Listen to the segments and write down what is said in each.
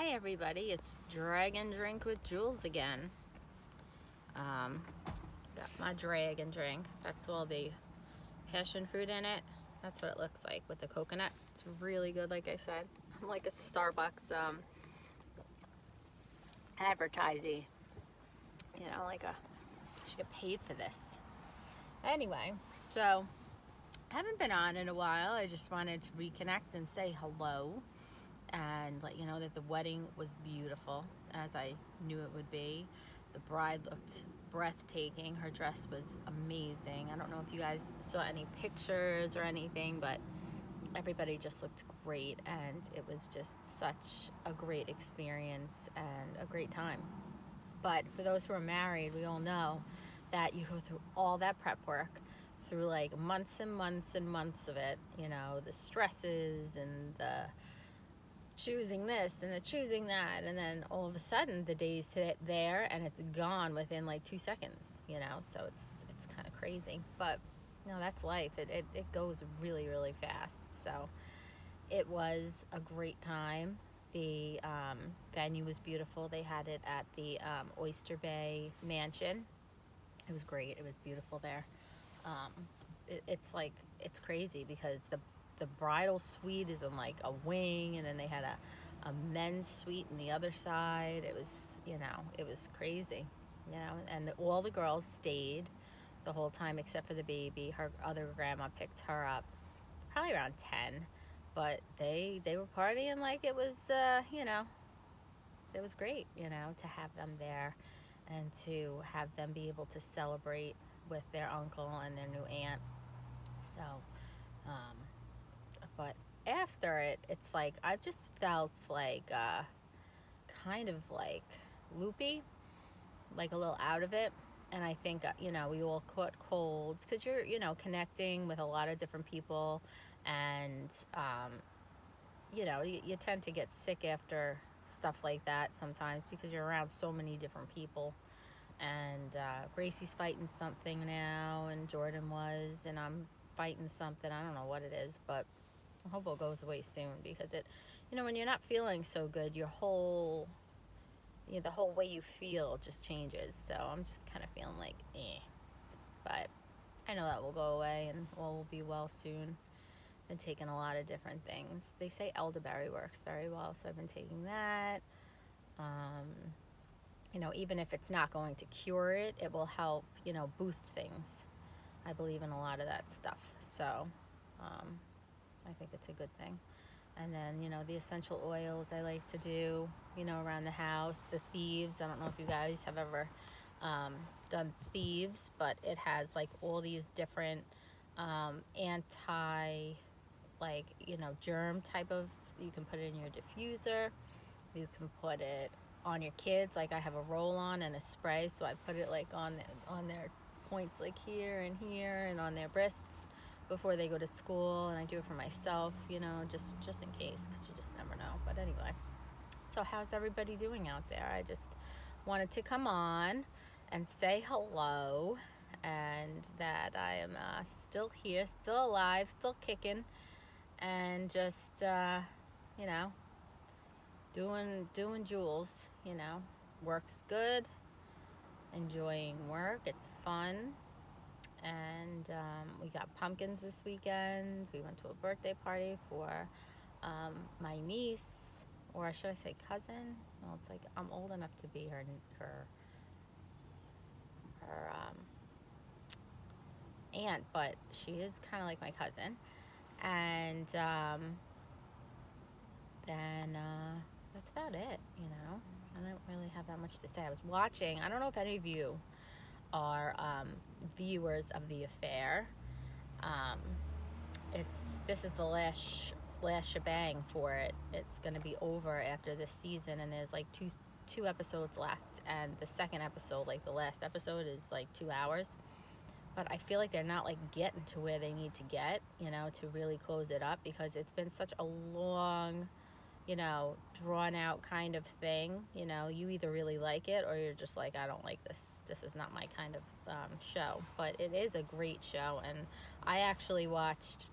Hi everybody, it's Dragon Drink with Jules again. Got my dragon drink. That's all the passion fruit in it. That's what it looks like with the coconut. It's really good, like I said. I'm like a Starbucks advertisee. You know, I should get paid for this. Anyway, so I haven't been on in a while. I just wanted to reconnect and say hello and let you know that the wedding was beautiful, as I knew it would be. The bride looked breathtaking. Her dress was amazing. I don't know if you guys saw any pictures or anything, but everybody just looked great, and it was just such a great experience and a great time. But for those who are married, we all know that you go through all that prep work, through like months and months and months of it, you know, the stresses and the choosing this and the choosing that, and then all of a sudden the day's there and it's gone within like 2 seconds, you know. So it's kind of crazy, but no, that's life. It goes really, really fast. So it was a great time. The venue was beautiful. They had it at the Oyster Bay Mansion. It was great. It was beautiful there. It's crazy because the bridal suite is in like a wing, and then they had a men's suite in the other side. It was, you know, it was crazy, you know. And all the girls stayed the whole time except for the baby. Her other grandma picked her up probably around 10, but they were partying like it was, you know, it was great, you know, to have them there and to have them be able to celebrate with their uncle and their new aunt. So, but after it, it's like I've just felt like kind of like loopy, like a little out of it. And I think, you know, we all caught colds because you're, you know, connecting with a lot of different people, and you know, you tend to get sick after stuff like that sometimes because you're around so many different people. And Gracie's fighting something now, and Jordan was, and I'm fighting something. I don't know what it is, but I hope it goes away soon, because it, you know, when you're not feeling so good, your whole, you know, the whole way you feel just changes. So I'm just kind of feeling like, but I know that will go away and all will be well soon. Been taking a lot of different things. They say elderberry works very well, so I've been taking that. You know, even if it's not going to cure it, it will help, you know, boost things. I believe in a lot of that stuff. So I think it's a good thing. And then, you know, the essential oils I like to do, you know, around the house. The Thieves, I don't know if you guys have ever done Thieves, but it has like all these different anti, like, you know, germ type of, you can put it in your diffuser. You can put it on your kids. Like I have a roll-on and a spray, so I put it like on their points, like here and on their wrists before they go to school. And I do it for myself, you know, just in case, because you just never know. But anyway, so how's everybody doing out there? I just wanted to come on and say hello, and that I am still here, still alive, still kicking, and just you know, doing Jules, you know. Work's good, enjoying work, it's fun. And we got pumpkins this weekend. We went to a birthday party for my niece, or should I say cousin? Well, it's like I'm old enough to be her aunt, but she is kind of like my cousin. And then that's about it, you know. I don't really have that much to say. I was watching, I don't know if any of you are viewers of The Affair. This is the last shebang for it. It's going to be over after this season, and there's like two episodes left, and the second episode, like the last episode, is like 2 hours. But I feel like they're not like getting to where they need to get, you know, to really close it up, because it's been such a long, you know, drawn out kind of thing. You know, you either really like it or you're just like, I don't like this. This is not my kind of show. But it is a great show. And I actually watched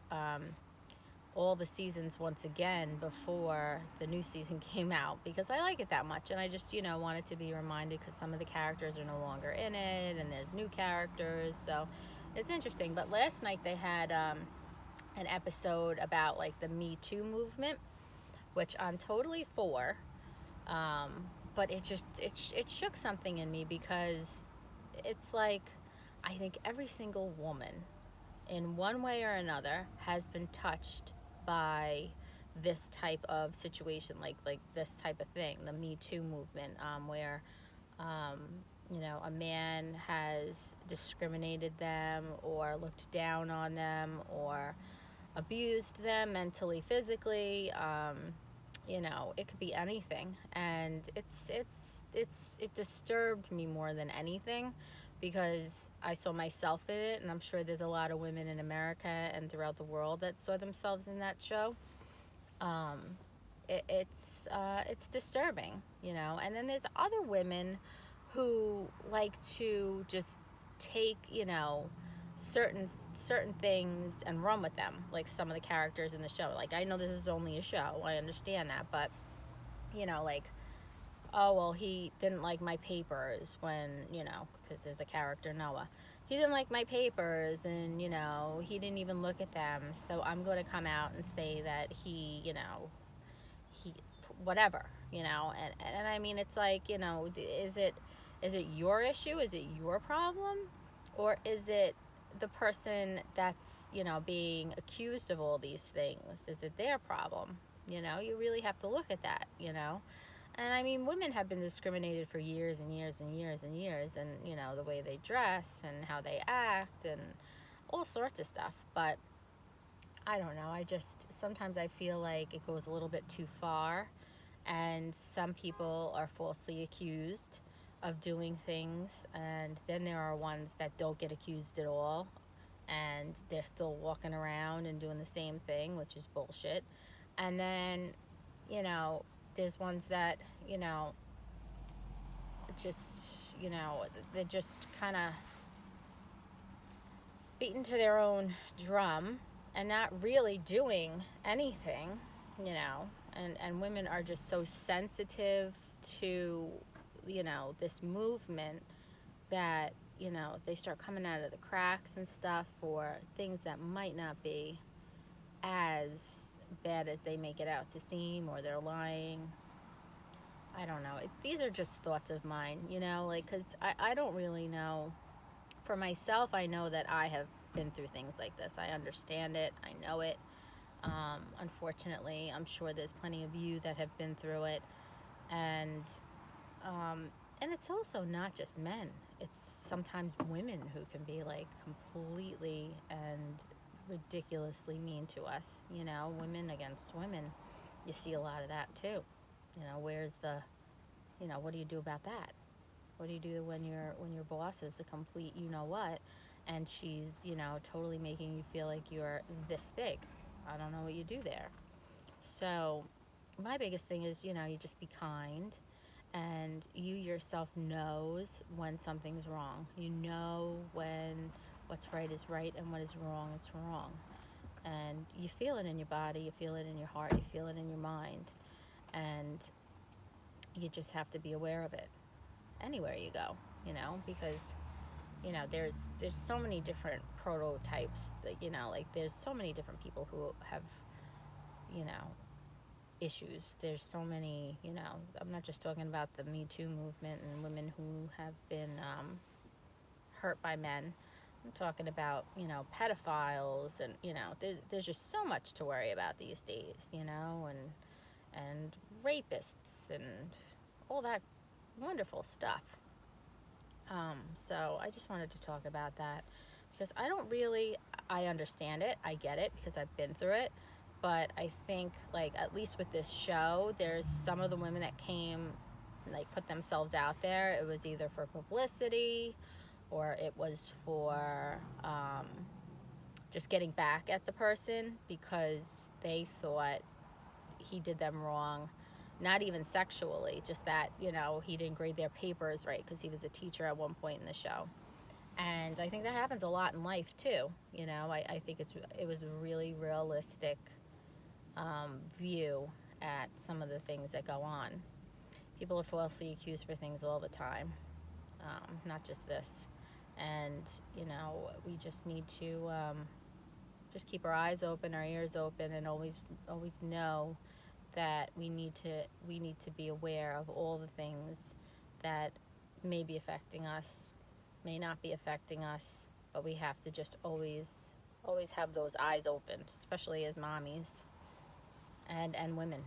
all the seasons once again before the new season came out, because I like it that much, and I just, wanted to be reminded, because some of the characters are no longer in it and there's new characters, so it's interesting. But last night they had an episode about like the Me Too movement, which I'm totally for, but it shook something in me, because it's like, I think every single woman in one way or another has been touched by this type of situation, like this type of thing, the Me Too movement, where um, a man has discriminated them or looked down on them or abused them mentally, physically. It could be anything, and it disturbed me more than anything, because I saw myself in it, and I'm sure there's a lot of women in America and throughout the world that saw themselves in that show. Um, it's disturbing, And then there's other women who like to just take, certain things and run with them, like some of the characters in the show. Like, I know this is only a show, I understand that, but like, oh, well, he didn't like my papers when, because there's a character, Noah. He didn't like my papers, and, he didn't even look at them. So I'm going to come out and say that he, he, whatever, and I mean, it's like, is it your issue? Is it your problem? Or is it the person that's, being accused of all these things? Is it their problem? You really have to look at that, And I mean, women have been discriminated for years and years and years and years, and, the way they dress and how they act and all sorts of stuff. But I don't know. Sometimes I feel like it goes a little bit too far, and some people are falsely accused of doing things, and then there are ones that don't get accused at all, and they're still walking around and doing the same thing, which is bullshit. And then, there's ones that, just, they're just kind of beaten to their own drum and not really doing anything, and women are just so sensitive to, this movement, that, they start coming out of the cracks and stuff for things that might not be as bad as they make it out to seem, or they're lying. I don't know. These are just thoughts of mine, because I don't really know. For myself, I know that I have been through things like this. I understand it. I know it. Unfortunately, I'm sure there's plenty of you that have been through it. And it's also not just men. It's sometimes women who can be like completely and ridiculously mean to us. Women against women. You see a lot of that too. Where's the, what do you do about that? What do you do when your boss is a complete what, and she's, totally making you feel like you're this big? I don't know what you do there. So my biggest thing is, you just be kind, and you yourself knows when something's wrong. When what's right is right and what is wrong is wrong. And you feel it in your body, you feel it in your heart, you feel it in your mind. And you just have to be aware of it anywhere you go, because, there's so many different prototypes that, like, there's so many different people who have, issues. There's so many, I'm not just talking about the Me Too movement and women who have been hurt by men. I'm talking about, pedophiles, and, there's just so much to worry about these days, and rapists and all that wonderful stuff. So I just wanted to talk about that, because I understand it, I get it, because I've been through it, but I think, like, at least with this show, there's some of the women that came, like, put themselves out there. It was either for publicity, or it was for just getting back at the person, because they thought he did them wrong. Not even sexually, just that, he didn't grade their papers right, because he was a teacher at one point in the show. And I think that happens a lot in life too. I think it was a really realistic view at some of the things that go on. People are falsely accused for things all the time, not just this. And, we just need to just keep our eyes open, our ears open, and always know that we need to be aware of all the things that may be affecting us, may not be affecting us, but we have to just always have those eyes open, especially as mommies and women.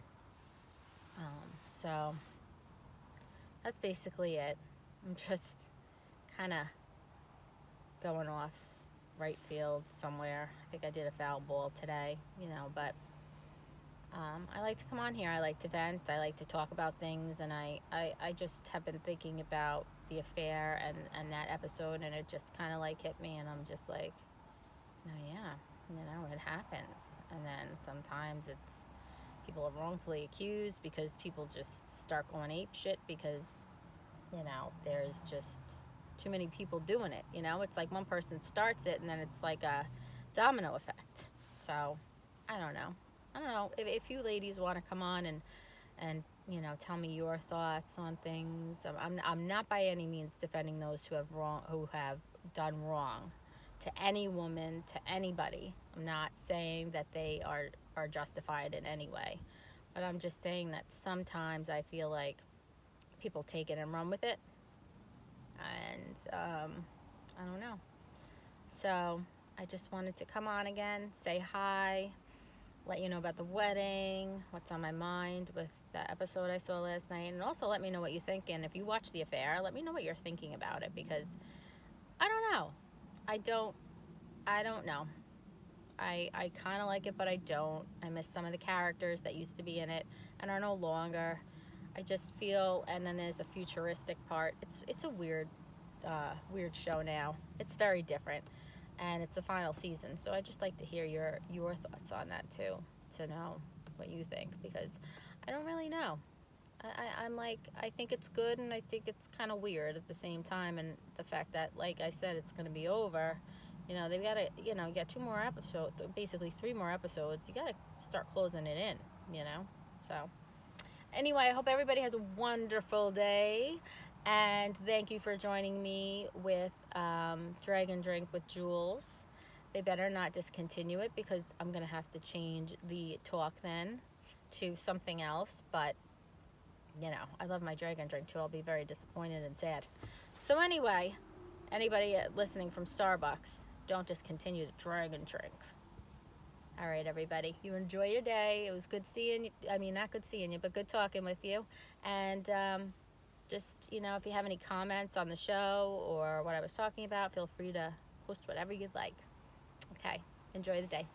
So that's basically it. I'm just kind of going off right field somewhere. I think I did a foul ball today, but I like to come on here. I like to vent. I like to talk about things, and I just have been thinking about the affair and that episode, and it just kind of like hit me, and I'm just like, no, yeah, it happens. And then sometimes it's people are wrongfully accused because people just start going ape shit because, there's just too many people doing it. It's like one person starts it, and then it's like a domino effect. So I don't know. If you ladies want to come on and tell me your thoughts on things. I'm not by any means defending those who have done wrong to any woman, to anybody. I'm not saying that they are justified in any way, but I'm just saying that sometimes I feel like people take it and run with it, and I don't know. So I just wanted to come on again, say hi, let you know about the wedding, what's on my mind with the episode I saw last night, and also let me know what you think. And if you watch The Affair, let me know what you're thinking about it, because I don't know. I don't know. I kind of like it, but I don't. I miss some of the characters that used to be in it and are no longer. I just feel, and then there's a futuristic part. It's a weird show now. It's very different, and it's the final season. So I just like to hear your thoughts on that too, to know what you think, because I don't really know. I'm like, I think it's good, and I think it's kind of weird at the same time, and the fact that, like I said, it's going to be over. They've got to, get 2 more episodes, basically 3 more episodes. You got to start closing it in, So, anyway, I hope everybody has a wonderful day, and thank you for joining me with Dragon Drink with Jules. They better not discontinue it, because I'm going to have to change the talk then to something else, but I love my Dragon Drink too. I'll be very disappointed and sad. So anyway, anybody listening from Starbucks, don't discontinue the Dragon Drink. All right, everybody. You enjoy your day. It was good seeing you. I mean, not good seeing you, but good talking with you. And just, if you have any comments on the show or what I was talking about, feel free to post whatever you'd like. Okay. Enjoy the day.